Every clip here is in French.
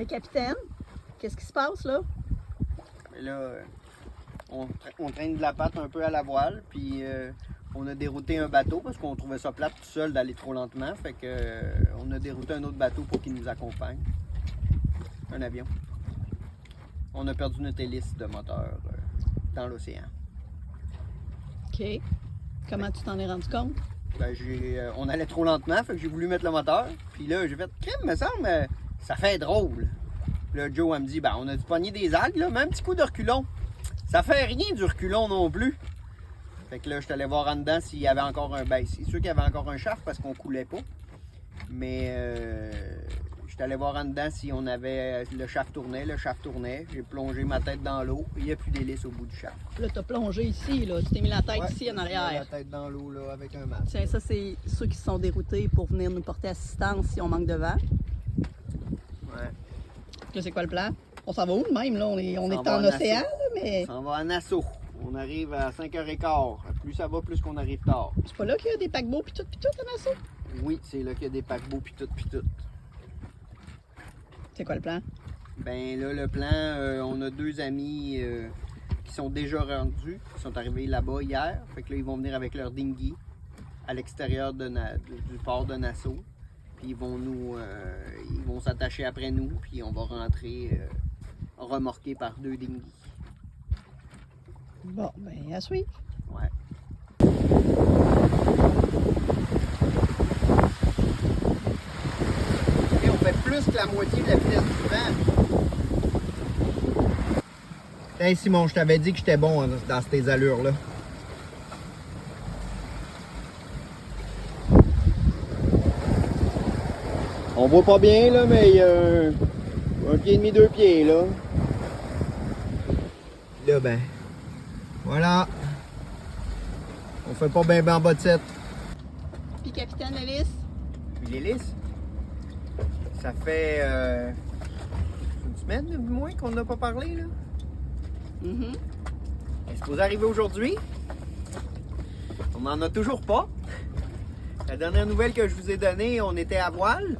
Capitaine, qu'est-ce qui se passe là? Et là, on traîne de la patte un peu à la voile, puis on a dérouté un bateau parce qu'on trouvait ça plate tout seul d'aller trop lentement. Fait que on a dérouté un autre bateau pour qu'il nous accompagne. Un avion. On a perdu notre hélice de moteur dans l'océan. OK. Comment tu t'en es rendu compte? Ben, on allait trop lentement, fait que j'ai voulu mettre le moteur. Puis là, j'ai fait, crème, me semble, ça fait drôle. Puis là, Joe, elle me dit, ben, on a dû pogner des algues, là, mais un petit coup de reculon. Ça fait rien du reculon non plus. Fait que là, je suis allé voir en dedans s'il y avait encore un. Ben, c'est sûr qu'il y avait encore un shaft parce qu'on coulait pas. Mais je suis allé voir en dedans si on avait. Le shaft tournait. J'ai plongé ma tête dans l'eau. Il n'y a plus d'hélice au bout du shaft. Là, t'as plongé ici, là. Tu t'es mis la tête ici en J'ai arrière. la tête dans l'eau, là, avec un masque. Tiens, ça, c'est ceux qui se sont déroutés pour venir nous porter assistance si on manque de vent. Ouais. Là, c'est quoi le plan? On s'en va où de même, là? On est va en en océan, Nassau. là, mais. On va à Nassau. On arrive à 5h15. Plus ça va, plus qu'on arrive tard. C'est pas là qu'il y a des paquebots pis tout, à Nassau? Oui, c'est là qu'il y a des paquebots pis tout. C'est quoi le plan? Ben là, le plan, on a deux amis qui sont déjà rendus, qui sont arrivés là-bas hier. Fait que là, ils vont venir avec leur dinghy à l'extérieur du port de Nassau. Puis ils vont s'attacher après nous, puis on va rentrer remorqués par deux dinghies. Bon, ben, à suivre. Ouais. Et on fait plus que la moitié de la vitesse du vent. Hey Simon, je t'avais dit que j'étais bon dans ces allures-là. On voit pas bien là, mais il y a un pied et demi, 2 pieds là. Là ben, voilà. On fait pas bien en bas de 7. Puis, capitaine Alice? Puis l'hélice, ça fait une semaine du moins qu'on n'a pas parlé là. Mm-hmm. Elle est supposée arriver aujourd'hui. On n'en a toujours pas. La dernière nouvelle que je vous ai donnée, on était à voile.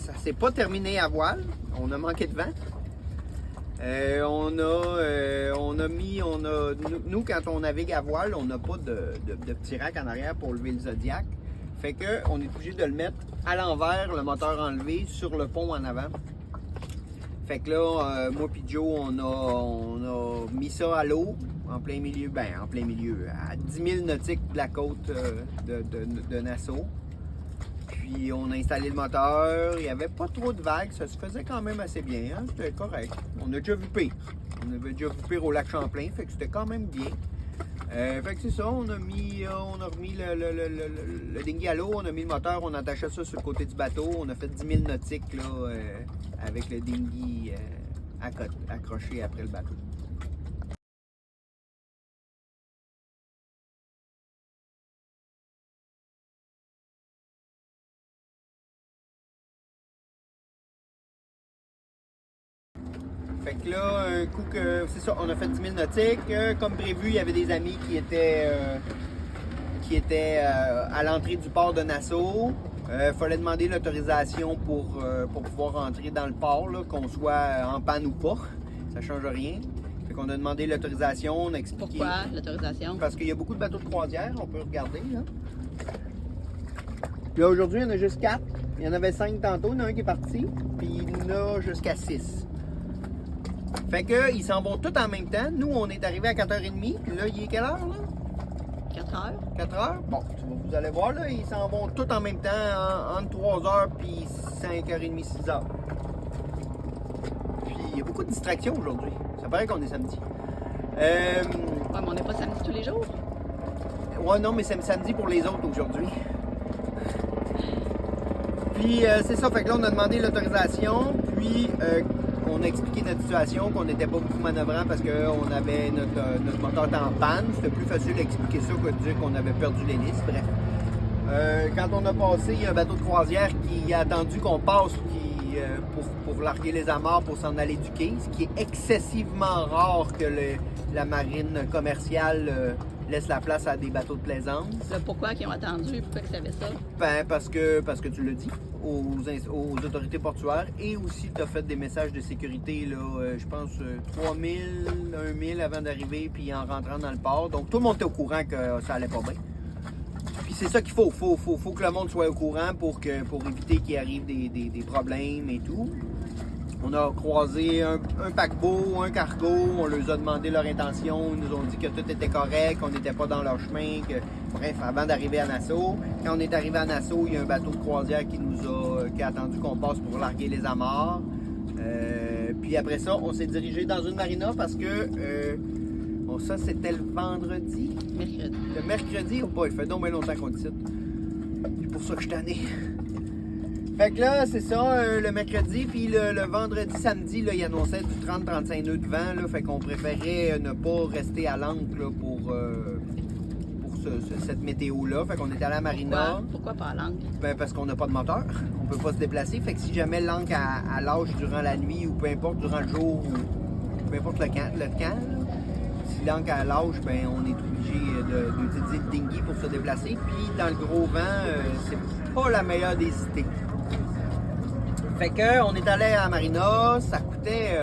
Ça s'est pas terminé à voile. On a manqué de vent. Nous, quand on navigue à voile, on n'a pas de petit rack en arrière pour lever le Zodiac. Fait que on est obligé de le mettre à l'envers, le moteur enlevé, sur le pont en avant. Fait que là, moi puis Joe, on a mis ça à l'eau, en plein milieu, à 10 000 nautiques de la côte de Nassau. Puis on a installé le moteur, il n'y avait pas trop de vagues, ça se faisait quand même assez bien, hein? C'était correct. On a déjà vu pire. On avait déjà vu pire au lac Champlain, fait que c'était quand même bien. Fait que c'est ça, on a remis le dinghy à l'eau, on a mis le moteur, on attachait ça sur le côté du bateau, on a fait 10 000 nautiques là, avec le dinghy accroché après le bateau. Fait que là, un coup que. C'est ça, on a fait 10 000 nautiques. Comme prévu, il y avait des amis qui étaient à l'entrée du port de Nassau. Fallait demander l'autorisation pour pouvoir rentrer dans le port, là, qu'on soit en panne ou pas. Ça change rien. Fait qu'on a demandé l'autorisation, on a expliqué. Pourquoi l'autorisation? Parce qu'il y a beaucoup de bateaux de croisière, on peut regarder. Là, là aujourd'hui, il y en a juste 4. Il y en avait 5 tantôt, il y en a un qui est parti. Puis il y en a jusqu'à 6. Fait que ils s'en vont tous en même temps. Nous, on est arrivé à 4h30. Puis là, il est quelle heure, là? 4 heures. 4 heures? Bon, vous allez voir, là, ils s'en vont tous en même temps, entre 3h puis 5h30, 6h. Puis, il y a beaucoup de distractions aujourd'hui. Ça paraît qu'on est samedi. Ouais, mais on n'est pas samedi tous les jours. Ouais, non, mais c'est samedi pour les autres aujourd'hui. Puis, c'est ça. Fait que là, on a demandé l'autorisation. Puis, on a expliqué notre situation, qu'on n'était pas beaucoup manœuvrant parce qu'on avait notre moteur en panne. C'était plus facile d'expliquer ça que de dire qu'on avait perdu l'hélice. Bref. Quand on a passé, il y a un bateau de croisière qui a attendu qu'on passe pour larguer les amarres pour s'en aller du quai, ce qui est excessivement rare que la marine commerciale laisse la place à des bateaux de plaisance. Pourquoi ils ont attendu? Pourquoi ils savaient ça? Ben, parce que tu l'as dit aux autorités portuaires et aussi tu as fait des messages de sécurité, là, je pense 3000, 1000 avant d'arriver puis en rentrant dans le port. Donc tout le monde était au courant que ça allait pas bien. Puis c'est ça qu'il faut. Faut que le monde soit au courant pour éviter qu'il arrive des problèmes et tout. On a croisé un paquebot, un cargo, on leur a demandé leur intention, ils nous ont dit que tout était correct, qu'on n'était pas dans leur chemin, bref, avant d'arriver à Nassau. Quand on est arrivé à Nassau, il y a un bateau de croisière qui a attendu qu'on passe pour larguer les amarres. Puis après ça, on s'est dirigé dans une marina parce que ça c'était le vendredi. Mercredi. Le mercredi, oh boy, il fait donc bien longtemps qu'on décide. C'est pour ça que je suis tanné. Fait que là, c'est ça, le mercredi, puis le vendredi, samedi, là, il annonçait du 30-35 nœuds de vent, là, fait qu'on préférait ne pas rester à l'ancre là, pour cette météo-là. Fait qu'on est allé à la marina. Pourquoi pas à l'ancre? Ben, parce qu'on n'a pas de moteur, on peut pas se déplacer. Fait que si jamais l'ancre à lâche durant la nuit ou peu importe, durant le jour ou peu importe le camp, là, si l'ancre à lâche, ben, on est obligé d'utiliser le dinghy pour se déplacer. Puis dans le gros vent, c'est pas la meilleure des idées. Fait que on est allé à la marina, ça coûtait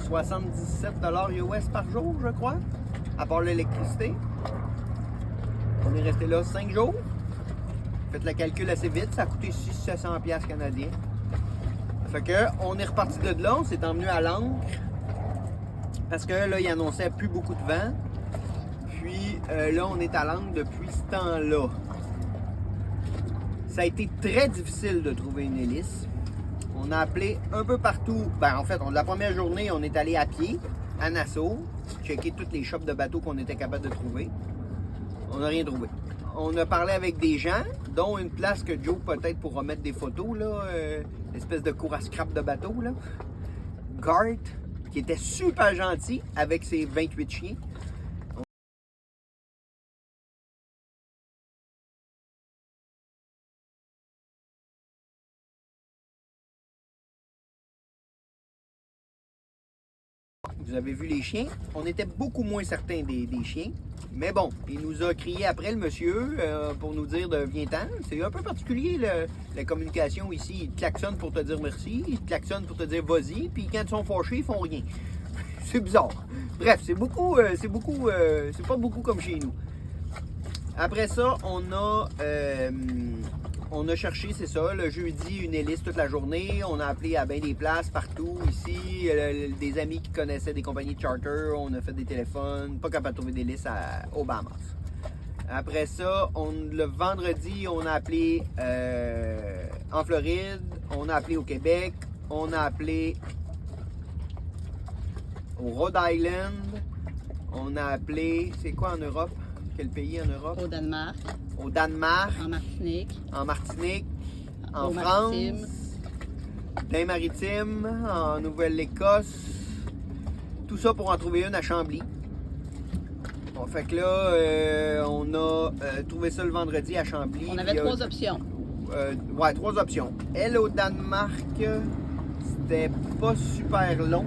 77 US par jour, je crois, à part l'électricité. On est resté là 5 jours. Faites le calcul assez vite, ça a coûté 600-700$ canadiens. Fait que on est reparti de là, on s'est emmené à l'ancre parce que là, il annonçait plus beaucoup de vent. Puis là, on est à l'ancre depuis ce temps-là. Ça a été très difficile de trouver une hélice. On a appelé un peu partout. Ben, en fait, la première journée, on est allé à pied à Nassau, checker toutes les shops de bateaux qu'on était capable de trouver. On n'a rien trouvé. On a parlé avec des gens, dont une place que Joe peut-être pourra mettre des photos, là, l'espèce de cour à scrap de bateau, là. Gart, qui était super gentil avec ses 28 chiens. Vous avez vu les chiens. On était beaucoup moins certains des chiens. Mais bon, il nous a crié après, le monsieur, pour nous dire de viens-t'en. C'est un peu particulier, la communication ici. Ils te klaxonnent pour te dire merci, ils te klaxonnent pour te dire vas-y, puis quand ils sont fâchés, ils font rien. C'est bizarre. Bref, c'est pas beaucoup comme chez nous. Après ça, on a cherché, c'est ça, le jeudi, une hélice toute la journée. On a appelé à bien des places partout ici. Des amis qui connaissaient des compagnies de charter. On a fait des téléphones. Pas capable de trouver d'hélice aux Bahamas. Après ça, le vendredi, on a appelé en Floride. On a appelé au Québec. On a appelé au Rhode Island. On a appelé... C'est quoi en Europe? Quel pays en Europe? Au Danemark. Au Danemark. En Martinique. En Martinique. En Aux France. Maritimes. Dans les Maritimes. En Nouvelle-Écosse. Tout ça pour en trouver une à Chambly. Bon, fait que là, on a trouvé ça le vendredi à Chambly. On avait 3 options. Ouais, 3 options. Elle, au Danemark, c'était pas super long.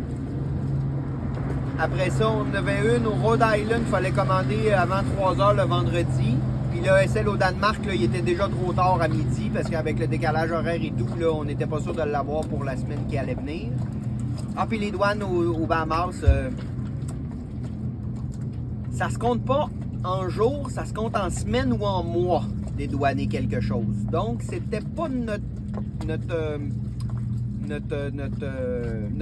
Après ça, on en avait une au Rhode Island, il fallait commander avant 3 heures le vendredi. Puis là, celle au Danemark, là, il était déjà trop tard à midi parce qu'avec le décalage horaire et tout, là, on n'était pas sûr de l'avoir pour la semaine qui allait venir. Ah, puis les douanes au Bahamas, ça se compte pas en jours, ça se compte en semaines ou en mois dédouaner quelque chose. Donc, c'était pas notre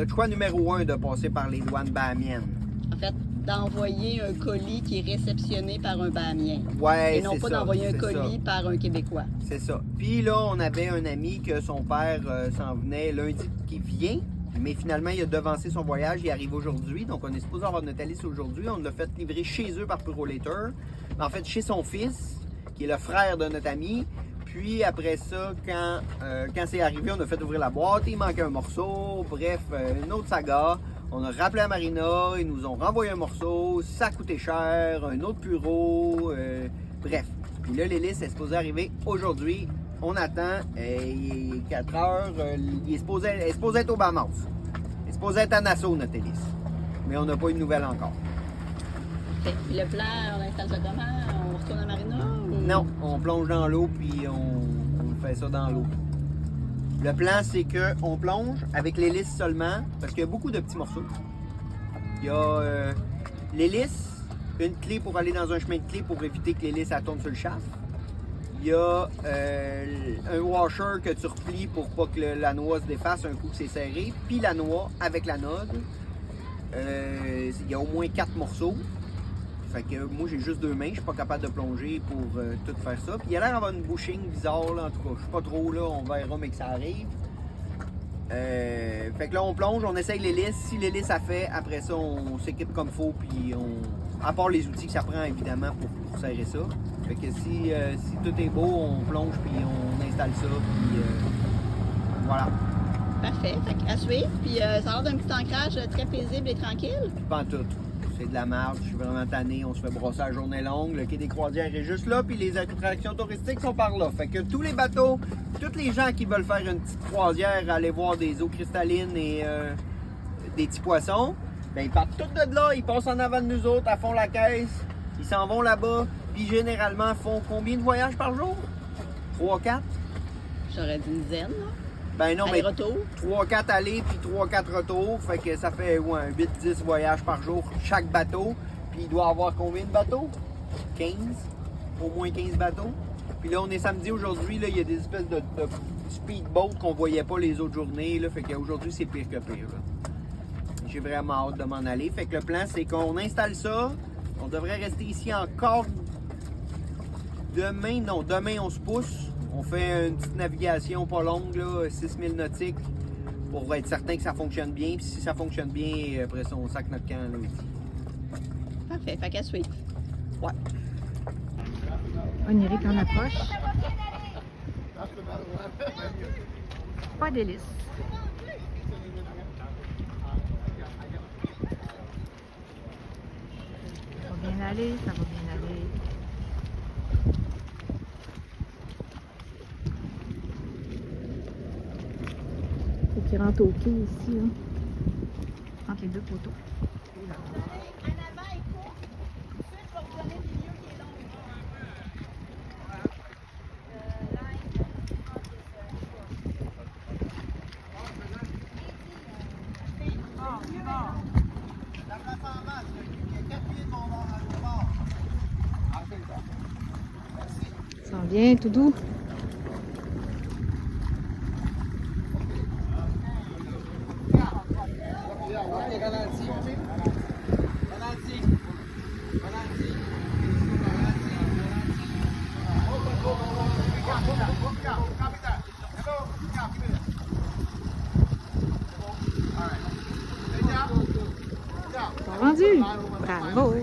choix numéro 1 de passer par les douanes bahamiennes. En fait, d'envoyer un colis qui est réceptionné par un Bahamien. Ouais, et non pas d'envoyer un colis par un Québécois. C'est ça. Puis là, on avait un ami que son père s'en venait lundi qui vient, mais finalement, il a devancé son voyage, il arrive aujourd'hui. Donc, on est supposé avoir notre hélice aujourd'hui. On l'a fait livrer chez eux par Purolator. En fait, chez son fils, qui est le frère de notre ami. Puis après ça, quand c'est arrivé, on a fait ouvrir la boîte, il manquait un morceau, bref, une autre saga. On a rappelé à Marina, ils nous ont renvoyé un morceau, ça coûtait cher, un autre bureau, bref. Puis là, l'hélice est supposée arriver aujourd'hui. On attend, il est 4 heures, elle est supposée être au Bahamas. Elle est supposée être à Nassau, notre hélice. Mais on n'a pas eu de nouvelles encore. Parfait. Puis le plan, on installe ça comment? On retourne à Marina? Ou... Non, on plonge dans l'eau puis on fait ça dans l'eau. Le plan, c'est qu'on plonge avec l'hélice seulement, parce qu'il y a beaucoup de petits morceaux. Il y a l'hélice, une clé pour aller dans un chemin de clé pour éviter que l'hélice elle tourne sur le shaft. Il y a un washer que tu replies pour pas que la noix se défasse un coup que c'est serré. Puis la noix avec la node. Il y a au moins 4 morceaux. Fait que moi j'ai juste 2 mains, je suis pas capable de plonger pour tout faire ça. Puis il y a l'air d'avoir une bushing bizarre là, en tout cas, je sais pas trop là, on verra mais que ça arrive. Fait que là on plonge, on essaye l'hélice. Si l'hélice a fait, après ça on s'équipe comme faut puis on. À part les outils que ça prend évidemment pour serrer ça. Fait que si tout est beau, on plonge puis on installe ça puis voilà. Parfait. Fait à suivre. Puis ça a l'air d'un petit ancrage très paisible et tranquille. Pas en tout. C'est de la merde, je suis vraiment tanné, on se fait brosser la journée longue, le quai des croisières est juste là, puis les attractions touristiques sont par là. Fait que tous les bateaux, tous les gens qui veulent faire une petite croisière, aller voir des eaux cristallines et des petits poissons, ben ils partent tous de là, ils passent en avant de nous autres, à fond la caisse, ils s'en vont là-bas, puis généralement font combien de voyages par jour? 3-4? J'aurais dit une dizaine, là. Ben non, mais Aller-retour. 3-4 allées puis 3-4 retours. Fait que ça fait 8-10 voyages par jour chaque bateau. Puis il doit avoir combien de bateaux? 15? Au moins 15 bateaux. Puis là, on est samedi aujourd'hui. Là, il y a des espèces de speedboats qu'on voyait pas les autres journées. Là, fait qu'aujourd'hui, c'est pire que pire. J'ai vraiment hâte de m'en aller. Fait que le plan, c'est qu'on installe ça. On devrait rester ici encore demain. Non, demain, on se pousse. On fait une petite navigation pas longue, là, 6000 nautiques, pour être certain que ça fonctionne bien. Puis si ça fonctionne bien, après ça, on sac notre camp là aussi. Parfait. Fait qu'à suivre. Ouais. Onirique en approche. Pas d'hélice. Ça va bien aller, ça va bien aller. Faut qu'il rentre au quai ici, là. Entre les deux poteaux. Ça s'en vient tout doux. Rendu. Bravo.